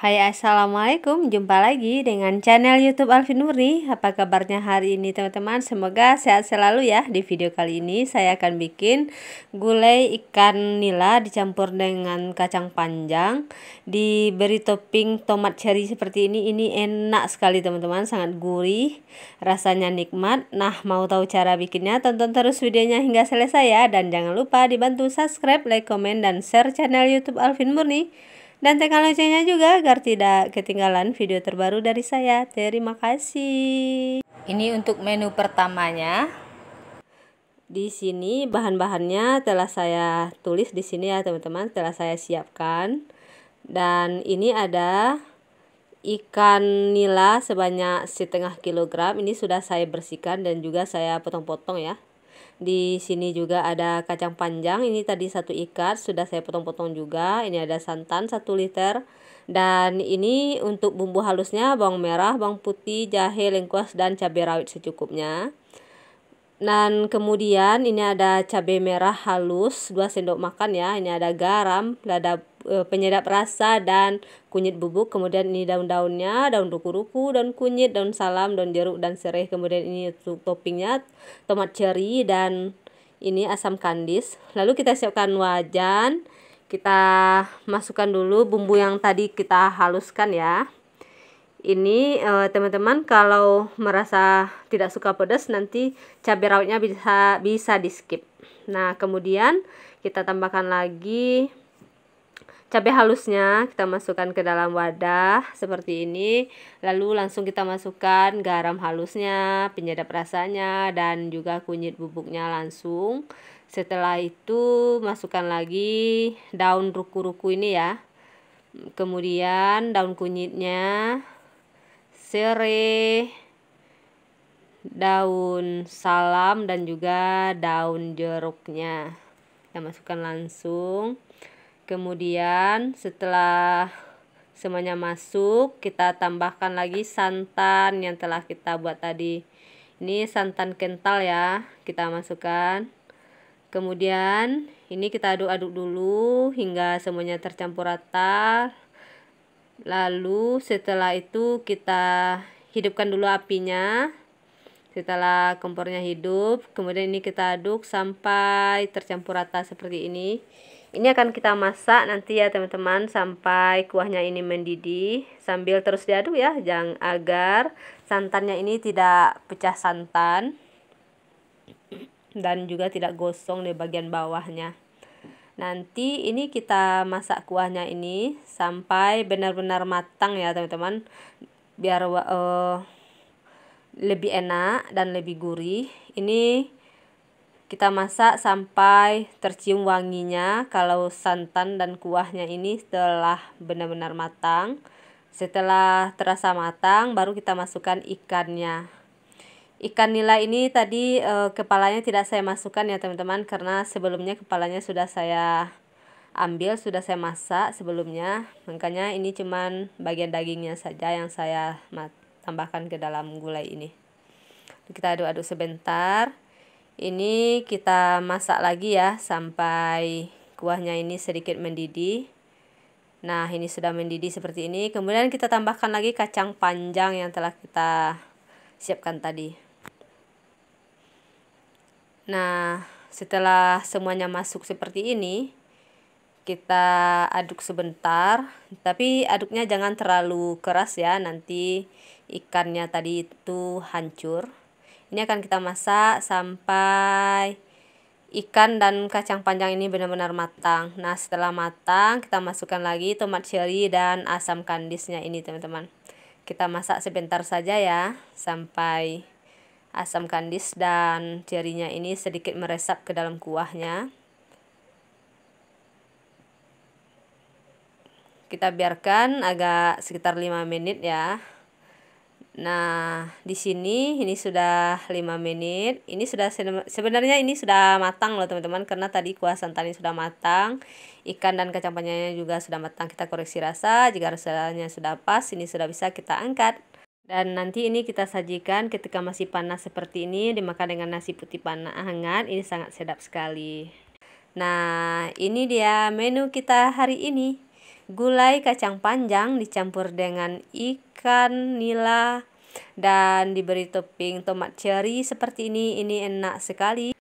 Hai, assalamualaikum. Jumpa lagi dengan channel YouTube Alvin Nurni. Apa kabarnya hari ini teman-teman? Semoga sehat selalu ya. Di video kali ini saya akan bikin gulai ikan nila dicampur dengan kacang panjang, diberi topping tomat cherry seperti ini. Ini enak sekali teman-teman, sangat gurih, rasanya nikmat. Nah, mau tahu cara bikinnya? Tonton terus videonya hingga selesai ya. Dan jangan lupa dibantu subscribe, like, komen, dan share channel YouTube Alvin Nurni. Dan tekan loncengnya juga agar tidak ketinggalan video terbaru dari saya. Terima kasih. Ini untuk menu pertamanya. Di sini bahan-bahannya telah saya tulis di sini ya teman-teman, telah saya siapkan. Dan ini ada ikan nila sebanyak setengah kilogram. Ini sudah saya bersihkan dan juga saya potong-potong ya. Di sini juga ada kacang panjang, ini tadi satu ikat sudah saya potong-potong juga. Ini ada santan 1 liter. Dan ini untuk bumbu halusnya bawang merah, bawang putih, jahe, lengkuas, dan cabai rawit secukupnya. Dan kemudian ini ada cabai merah halus 2 sendok makan ya. Ini ada garam, lada penyedap rasa, dan kunyit bubuk. Kemudian ini daun-daunnya, daun ruku-ruku, daun kunyit, daun salam, daun jeruk, dan serai. Kemudian ini untuk toppingnya tomat cherry dan ini asam kandis. Lalu kita siapkan wajan. Kita masukkan dulu bumbu yang tadi kita haluskan ya. Ini teman-teman kalau merasa tidak suka pedas nanti cabai rawitnya bisa di skip. Nah, kemudian kita tambahkan lagi cabai halusnya, kita masukkan ke dalam wadah seperti ini. Lalu langsung kita masukkan garam halusnya, penyedap rasanya, dan juga kunyit bubuknya langsung. Setelah itu masukkan lagi daun ruku-ruku ini ya. Kemudian daun kunyitnya, serai, daun salam, dan juga daun jeruknya kita masukkan langsung. Kemudian setelah semuanya masuk, kita tambahkan lagi santan yang telah kita buat tadi. Ini santan kental ya, kita masukkan. Kemudian ini kita aduk-aduk dulu hingga semuanya tercampur rata. Lalu setelah itu kita hidupkan dulu apinya. Setelah kompornya hidup, kemudian ini kita aduk sampai tercampur rata seperti ini. Ini akan kita masak nanti ya teman-teman sampai kuahnya ini mendidih, sambil terus diaduk ya, jangan agar santannya ini tidak pecah santan dan juga tidak gosong di bagian bawahnya. Nanti ini kita masak kuahnya ini sampai benar-benar matang ya teman-teman, biar lebih enak dan lebih gurih. Ini kita masak sampai tercium wanginya kalau santan dan kuahnya ini telah benar-benar matang. Setelah terasa matang baru kita masukkan ikannya. Ikan nila ini tadi kepalanya tidak saya masukkan ya teman-teman, karena sebelumnya kepalanya sudah saya ambil, sudah saya masak sebelumnya. Makanya ini cuman bagian dagingnya saja yang saya tambahkan ke dalam gulai ini. Kita aduk-aduk sebentar. Ini kita masak lagi ya sampai kuahnya ini sedikit mendidih. Nah, ini sudah mendidih seperti ini. Kemudian kita tambahkan lagi kacang panjang yang telah kita siapkan tadi. Nah, setelah semuanya masuk seperti ini, kita aduk sebentar, tapi aduknya jangan terlalu keras ya, nanti ikannya tadi itu hancur. Ini akan kita masak sampai ikan dan kacang panjang ini benar-benar matang. Nah, setelah matang kita masukkan lagi tomat cherry dan asam kandisnya ini teman-teman. Kita masak sebentar saja ya sampai asam kandis dan cherry-nya ini sedikit meresap ke dalam kuahnya. Kita biarkan agak sekitar 5 menit ya. Nah, di sini ini sudah 5 menit. Ini sudah sebenarnya ini sudah matang loh teman-teman, karena tadi kuah santannya sudah matang. Ikan dan kacang panjangnya juga sudah matang. Kita koreksi rasa. Jika rasanya sudah pas, ini sudah bisa kita angkat. Dan nanti ini kita sajikan ketika masih panas seperti ini, dimakan dengan nasi putih panas hangat. Ini sangat sedap sekali. Nah, ini dia menu kita hari ini. gulai kacang panjang dicampur dengan ikan nila dan diberi topping tomat cherry seperti ini enak sekali.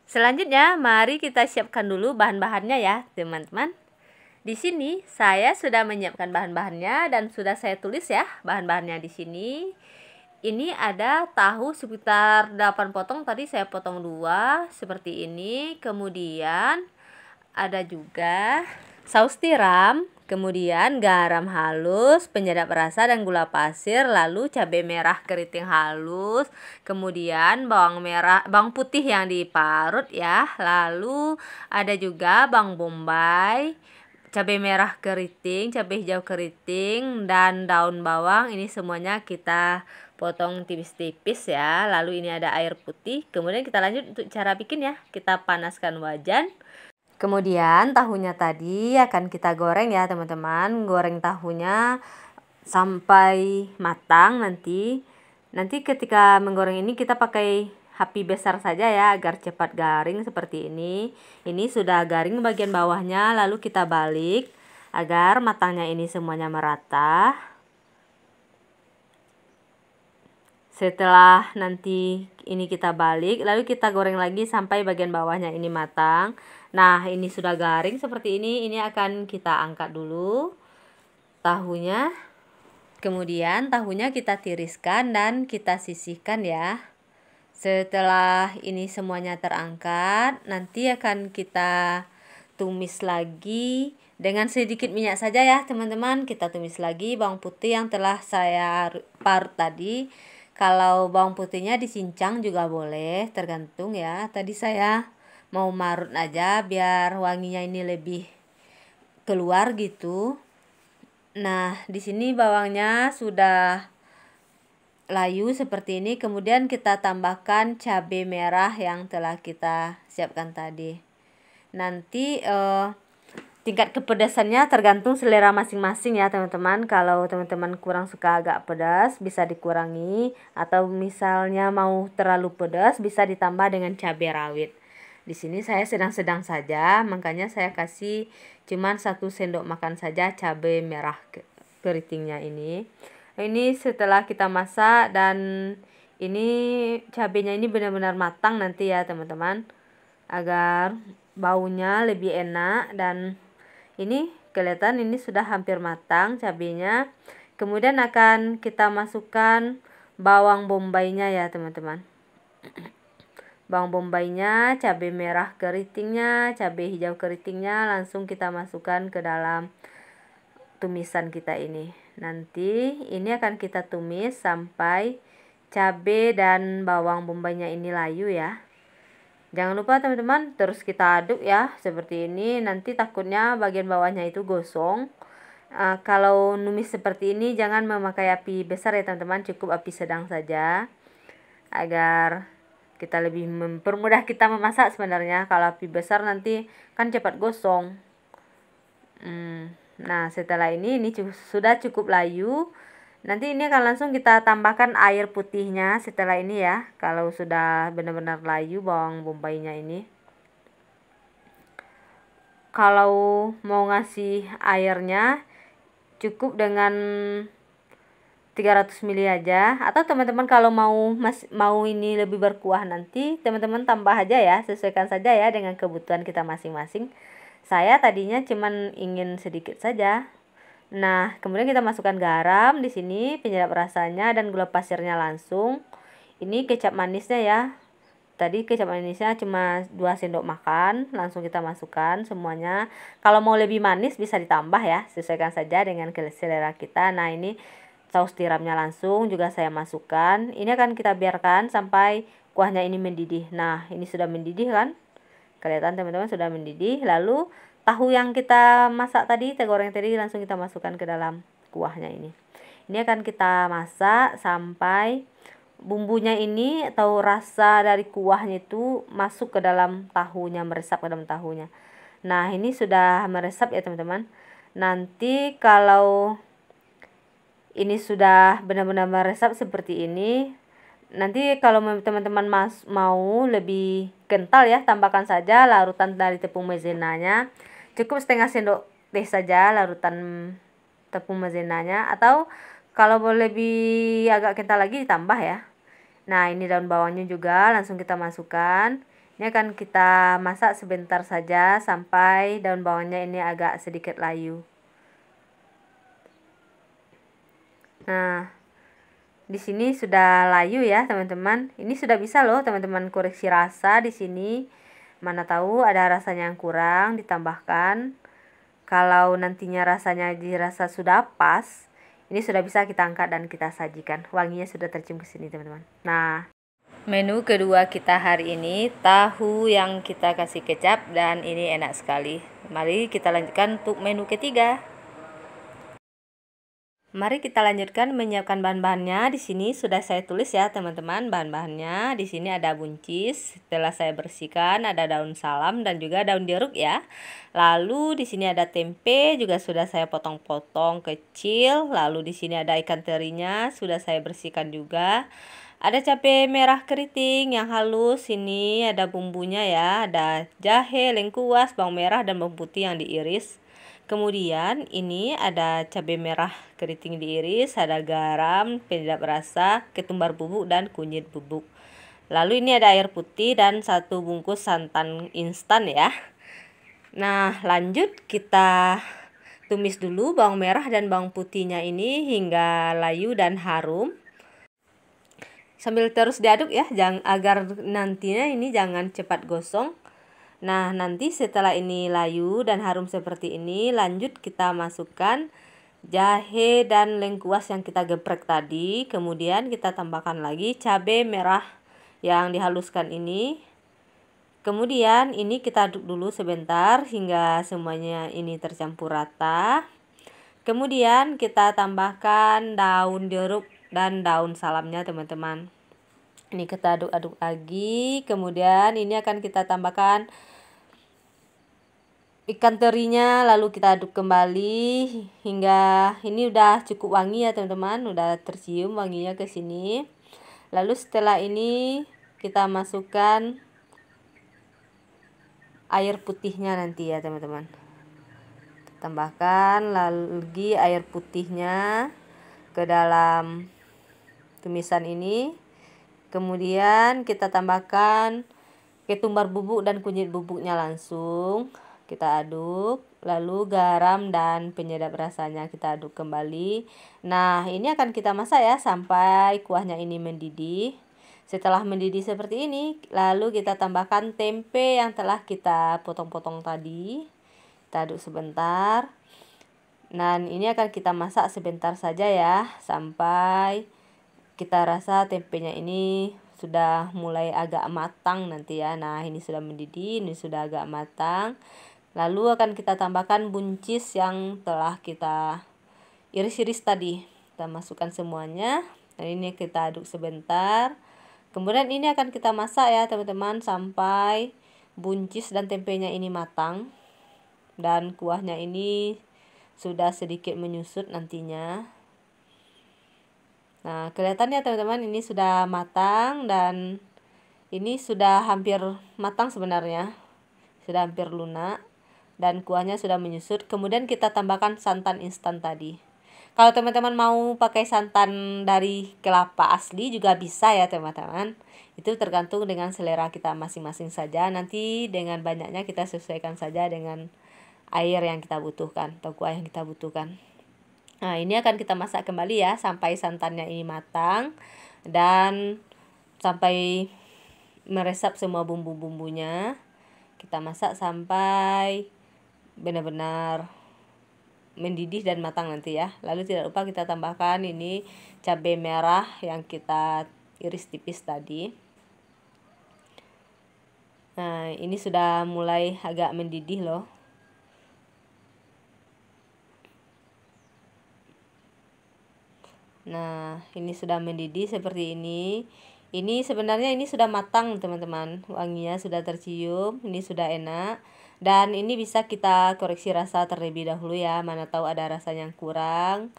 Selanjutnya mari kita siapkan dulu bahan-bahannya ya teman-teman. Di sini saya sudah menyiapkan bahan-bahannya dan sudah saya tulis ya bahan-bahannya di sini. Ini ada tahu sekitar 8 potong, tadi saya potong 2 seperti ini. Kemudian ada juga saus tiram, kemudian garam halus, penyedap rasa dan gula pasir, lalu cabai merah keriting halus, kemudian bawang putih yang diparut ya. Lalu ada juga bawang bombay, cabai merah keriting, cabai hijau keriting, dan daun bawang. Ini semuanya kita potong tipis-tipis ya. Lalu ini ada air putih. Kemudian kita lanjut untuk cara bikin ya. Kita panaskan wajan. Kemudian tahunya tadi akan kita goreng ya teman-teman. Goreng tahunya sampai matang nanti. Nanti ketika menggoreng ini kita pakai api besar saja ya agar cepat garing seperti ini. Ini sudah garing bagian bawahnya, lalu kita balik agar matangnya ini semuanya merata. Setelah nanti ini kita balik, lalu kita goreng lagi sampai bagian bawahnya ini matang. Nah, ini sudah garing seperti ini. Ini akan kita angkat dulu tahunya. Kemudian tahunya kita tiriskan dan kita sisihkan ya. Setelah ini semuanya terangkat, nanti akan kita tumis lagi dengan sedikit minyak saja ya teman-teman. Kita tumis lagi bawang putih yang telah saya parut tadi. Kalau bawang putihnya dicincang juga boleh, tergantung ya. Tadi saya mau marut aja biar wanginya ini lebih keluar gitu. Nah, di sini bawangnya sudah layu seperti ini. Kemudian kita tambahkan cabai merah yang telah kita siapkan tadi. Nanti tingkat kepedasannya tergantung selera masing-masing ya teman-teman. Kalau teman-teman kurang suka agak pedas bisa dikurangi, atau misalnya mau terlalu pedas bisa ditambah dengan cabai rawit. Di sini saya sedang-sedang saja, makanya saya kasih cuman 1 sendok makan saja cabai merah keritingnya ini. Ini setelah kita masak dan ini cabenya ini benar-benar matang nanti ya teman-teman, agar baunya lebih enak. Dan ini kelihatan ini sudah hampir matang cabenya. Kemudian akan kita masukkan bawang bombaynya ya teman-teman. Bawang bombaynya, cabai merah keritingnya, cabai hijau keritingnya langsung kita masukkan ke dalam tumisan kita ini. Nanti ini akan kita tumis sampai cabai dan bawang bombaynya ini layu ya. Jangan lupa teman-teman terus kita aduk ya seperti ini. Nanti takutnya bagian bawahnya itu gosong. Kalau numis seperti ini jangan memakai api besar ya teman-teman, cukup api sedang saja agar kita lebih mempermudah kita memasak sebenarnya. Kalau api besar nanti kan cepat gosong. Nah, setelah ini sudah cukup layu. Nanti ini akan langsung kita tambahkan air putihnya setelah ini ya. Kalau sudah benar-benar layu bawang bombaynya ini. Kalau mau ngasih airnya cukup dengan 300 ml aja. Atau teman-teman kalau mau ini lebih berkuah nanti teman-teman tambah aja ya. Sesuaikan saja ya dengan kebutuhan kita masing-masing. Saya tadinya cuman ingin sedikit saja. Nah, kemudian kita masukkan garam di sini, penyedap rasanya dan gula pasirnya langsung. Ini kecap manisnya ya. Tadi kecap manisnya cuma 2 sendok makan, langsung kita masukkan semuanya. Kalau mau lebih manis bisa ditambah ya, sesuaikan saja dengan selera kita. Nah, ini saus tiramnya langsung juga saya masukkan. Ini akan kita biarkan sampai kuahnya ini mendidih. Nah, ini sudah mendidih kan? Kelihatan teman-teman sudah mendidih. Lalu tahu yang kita masak tadi, kita goreng tadi langsung kita masukkan ke dalam kuahnya ini. Ini akan kita masak sampai bumbunya ini atau rasa dari kuahnya itu masuk ke dalam tahunya, meresap ke dalam tahunya. Nah, ini sudah meresap ya teman-teman. Nanti kalau ini sudah benar-benar meresap seperti ini, nanti kalau teman-teman mau lebih kental ya, tambahkan saja larutan dari tepung maizenanya. Cukup setengah sendok teh saja larutan tepung maizenanya, atau kalau mau lebih agak kental lagi ditambah ya. Nah, ini daun bawangnya juga langsung kita masukkan. Ini akan kita masak sebentar saja sampai daun bawangnya ini agak sedikit layu. Nah, di sini sudah layu ya, teman-teman. Ini sudah bisa loh, teman-teman, koreksi rasa di sini. Mana tahu ada rasanya yang kurang, ditambahkan. Kalau nantinya rasanya dirasa sudah pas, ini sudah bisa kita angkat dan kita sajikan. Wanginya sudah tercium ke sini, teman-teman. Nah, menu kedua kita hari ini tahu yang kita kasih kecap, dan ini enak sekali. Mari kita lanjutkan untuk menu ketiga. Mari kita lanjutkan menyiapkan bahan-bahannya. Di sini sudah saya tulis ya, teman-teman, bahan-bahannya. Di sini ada buncis, setelah saya bersihkan, ada daun salam dan juga daun jeruk ya. Lalu di sini ada tempe, juga sudah saya potong-potong kecil. Lalu di sini ada ikan terinya, sudah saya bersihkan juga. Ada cabai merah keriting yang halus. Ini ada bumbunya ya, ada jahe, lengkuas, bawang merah dan bawang putih yang diiris. Kemudian ini ada cabai merah keriting diiris, ada garam, penyedap rasa, ketumbar bubuk dan kunyit bubuk. Lalu ini ada air putih dan 1 bungkus santan instan ya. Nah, lanjut kita tumis dulu bawang merah dan bawang putihnya ini hingga layu dan harum. Sambil terus diaduk ya, agar nantinya ini jangan cepat gosong. Nah, nanti setelah ini layu dan harum seperti ini, lanjut kita masukkan jahe dan lengkuas yang kita geprek tadi. Kemudian kita tambahkan lagi cabai merah yang dihaluskan ini. Kemudian ini kita aduk dulu sebentar hingga semuanya ini tercampur rata. Kemudian kita tambahkan daun jeruk dan daun salamnya, teman-teman. Ini kita aduk-aduk lagi. Kemudian ini akan kita tambahkan ikan terinya, lalu kita aduk kembali hingga ini udah cukup wangi ya, teman-teman, udah tercium wanginya ke sini. Lalu setelah ini kita masukkan air putihnya nanti ya, teman-teman. Tambahkan lagi air putihnya ke dalam tumisan ini. Kemudian kita tambahkan ketumbar bubuk dan kunyit bubuknya langsung. Kita aduk, lalu garam dan penyedap rasanya kita aduk kembali. Nah, ini akan kita masak ya sampai kuahnya ini mendidih. Setelah mendidih seperti ini, lalu kita tambahkan tempe yang telah kita potong-potong tadi. Kita aduk sebentar. Dan ini akan kita masak sebentar saja ya, sampai kita rasa tempenya ini sudah mulai agak matang nanti ya. Nah, ini sudah mendidih, ini sudah agak matang. Lalu akan kita tambahkan buncis yang telah kita iris-iris tadi. Kita masukkan semuanya. Dan ini kita aduk sebentar. Kemudian ini akan kita masak ya, teman-teman, sampai buncis dan tempenya ini matang. Dan kuahnya ini sudah sedikit menyusut nantinya. Nah, kelihatannya teman-teman ini sudah matang dan ini sudah hampir matang sebenarnya. Sudah hampir lunak. Dan kuahnya sudah menyusut. Kemudian kita tambahkan santan instan tadi. Kalau teman-teman mau pakai santan dari kelapa asli juga bisa ya, teman-teman. Itu tergantung dengan selera kita masing-masing saja. Nanti dengan banyaknya kita sesuaikan saja dengan air yang kita butuhkan atau kuah yang kita butuhkan. Nah, ini akan kita masak kembali ya sampai santannya ini matang dan sampai meresap semua bumbu-bumbunya. Kita masak sampai benar-benar mendidih dan matang nanti ya. Lalu tidak lupa kita tambahkan ini cabai merah yang kita iris tipis tadi. Nah, ini sudah mulai agak mendidih loh. Nah, ini sudah mendidih seperti ini. Ini sebenarnya ini sudah matang, teman-teman. Wanginya sudah tercium, ini sudah enak. Dan ini bisa kita koreksi rasa terlebih dahulu ya. Mana tahu ada rasa yang kurang,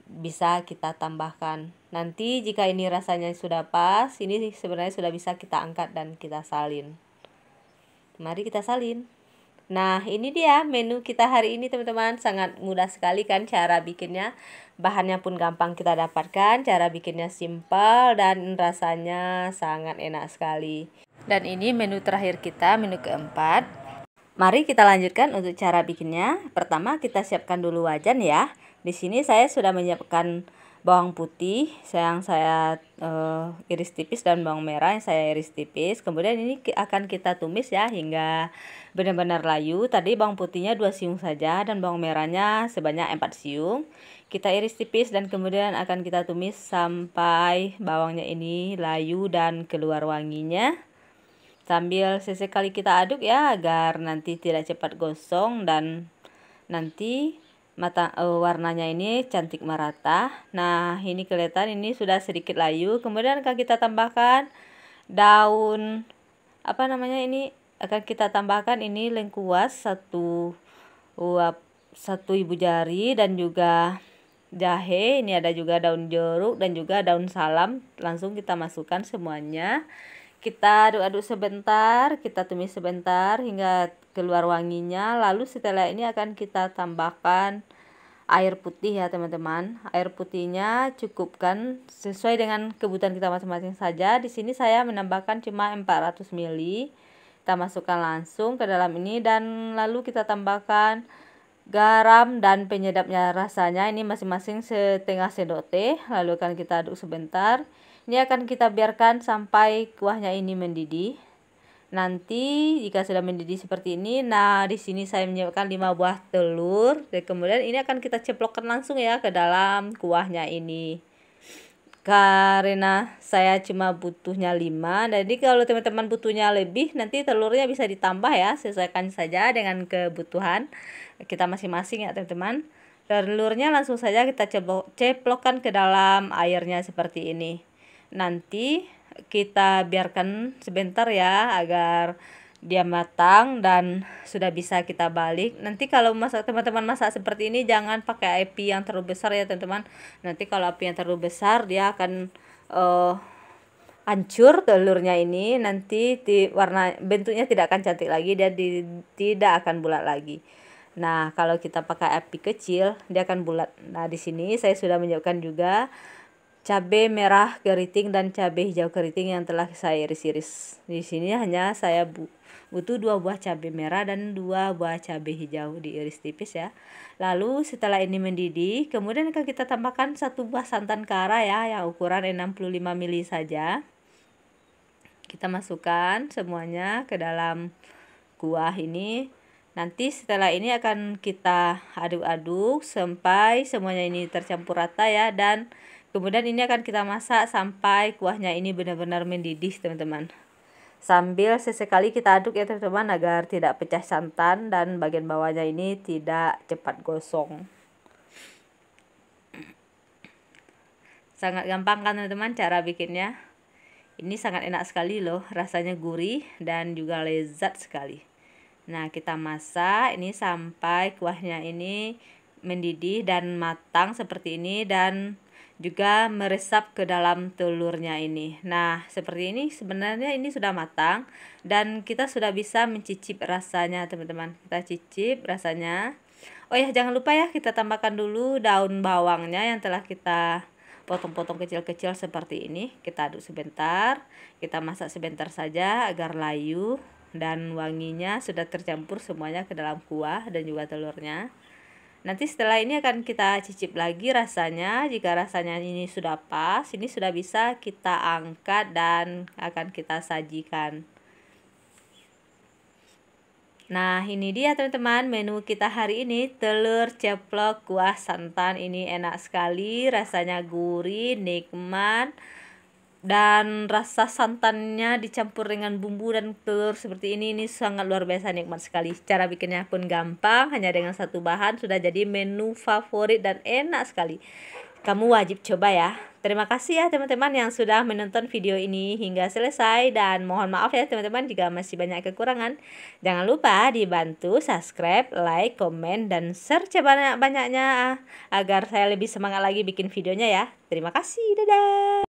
bisa kita tambahkan. Nanti jika ini rasanya sudah pas, ini sebenarnya sudah bisa kita angkat dan kita salin. Mari kita salin. Nah, ini dia menu kita hari ini teman-teman. Sangat mudah sekali kan cara bikinnya. Bahannya pun gampang kita dapatkan, cara bikinnya simpel dan rasanya sangat enak sekali. Dan ini menu terakhir kita, menu keempat. Mari kita lanjutkan untuk cara bikinnya. Pertama kita siapkan dulu wajan ya. Di sini saya sudah menyiapkan bawang putih yang saya iris tipis dan bawang merah yang saya iris tipis. Kemudian ini akan kita tumis ya hingga benar-benar layu. Tadi bawang putihnya 2 siung saja dan bawang merahnya sebanyak 4 siung. Kita iris tipis dan kemudian akan kita tumis sampai bawangnya ini layu dan keluar wanginya. Sambil sesekali kita aduk ya agar nanti tidak cepat gosong dan nanti warnanya ini cantik merata. Nah, ini kelihatan ini sudah sedikit layu. Kemudian akan kita tambahkan daun ini akan kita tambahkan ini lengkuas satu ibu jari dan juga jahe. Ini ada juga daun jeruk dan juga daun salam. Langsung kita masukkan semuanya. Kita aduk-aduk sebentar, kita tumis sebentar hingga keluar wanginya. Lalu setelah ini akan kita tambahkan air putih ya teman-teman. Air putihnya cukupkan sesuai dengan kebutuhan kita masing-masing saja. Di sini saya menambahkan cuma 400 ml. Kita masukkan langsung ke dalam ini dan lalu kita tambahkan garam dan penyedapnya rasanya ini masing-masing setengah sendok teh. Lalu akan kita aduk sebentar. Ini akan kita biarkan sampai kuahnya ini mendidih. Nanti jika sudah mendidih seperti ini, nah di sini saya menyiapkan 5 buah telur. Dan kemudian ini akan kita ceplokkan langsung ya ke dalam kuahnya ini. Karena saya cuma butuhnya 5, jadi kalau teman-teman butuhnya lebih nanti telurnya bisa ditambah ya, sesuaikan saja dengan kebutuhan kita masing-masing ya teman-teman. Telurnya langsung saja kita ceplokkan ke dalam airnya seperti ini. Nanti kita biarkan sebentar ya agar dia matang dan sudah bisa kita balik. Nanti kalau teman-teman masak seperti ini jangan pakai api yang terlalu besar ya teman-teman. Nanti kalau api yang terlalu besar dia akan hancur telurnya ini. Nanti bentuknya tidak akan cantik lagi, dia tidak akan bulat lagi. Nah, kalau kita pakai api kecil dia akan bulat. Nah, di sini saya sudah menyiapkan juga cabai merah keriting dan cabai hijau keriting yang telah saya iris-iris. Di sini hanya saya butuh 2 buah cabai merah dan 2 buah cabai hijau diiris tipis ya. Lalu setelah ini mendidih, kemudian akan kita tambahkan 1 buah santan kara ya yang ukuran 65 ml saja. Kita masukkan semuanya ke dalam kuah ini. Nanti setelah ini akan kita aduk-aduk sampai semuanya ini tercampur rata ya, dan kemudian ini akan kita masak sampai kuahnya ini benar-benar mendidih teman-teman. Sambil sesekali kita aduk ya teman-teman agar tidak pecah santan dan bagian bawahnya ini tidak cepat gosong. Sangat gampang kan teman-teman cara bikinnya. Ini sangat enak sekali loh, rasanya gurih dan juga lezat sekali. Nah, kita masak ini sampai kuahnya ini mendidih dan matang seperti ini dan juga meresap ke dalam telurnya ini. Nah, seperti ini sebenarnya ini sudah matang dan kita sudah bisa mencicip rasanya teman-teman. Kita cicip rasanya. Oh ya, jangan lupa ya kita tambahkan dulu daun bawangnya yang telah kita potong-potong kecil-kecil seperti ini. Kita aduk sebentar, kita masak sebentar saja agar layu dan wanginya sudah tercampur semuanya ke dalam kuah dan juga telurnya. Nanti setelah ini akan kita cicip lagi rasanya. Jika rasanya ini sudah pas, ini sudah bisa kita angkat dan akan kita sajikan. Nah, ini dia teman-teman menu kita hari ini, telur ceplok kuah santan. Ini enak sekali, rasanya gurih, nikmat. Dan rasa santannya dicampur dengan bumbu dan telur seperti ini sangat luar biasa nikmat sekali. Cara bikinnya pun gampang, hanya dengan 1 bahan sudah jadi menu favorit dan enak sekali. Kamu wajib coba ya. Terima kasih ya teman-teman yang sudah menonton video ini hingga selesai, dan mohon maaf ya teman-teman jika masih banyak kekurangan. Jangan lupa dibantu subscribe, like, komen, dan share sebanyak-banyaknya agar saya lebih semangat lagi bikin videonya ya. Terima kasih, dadah.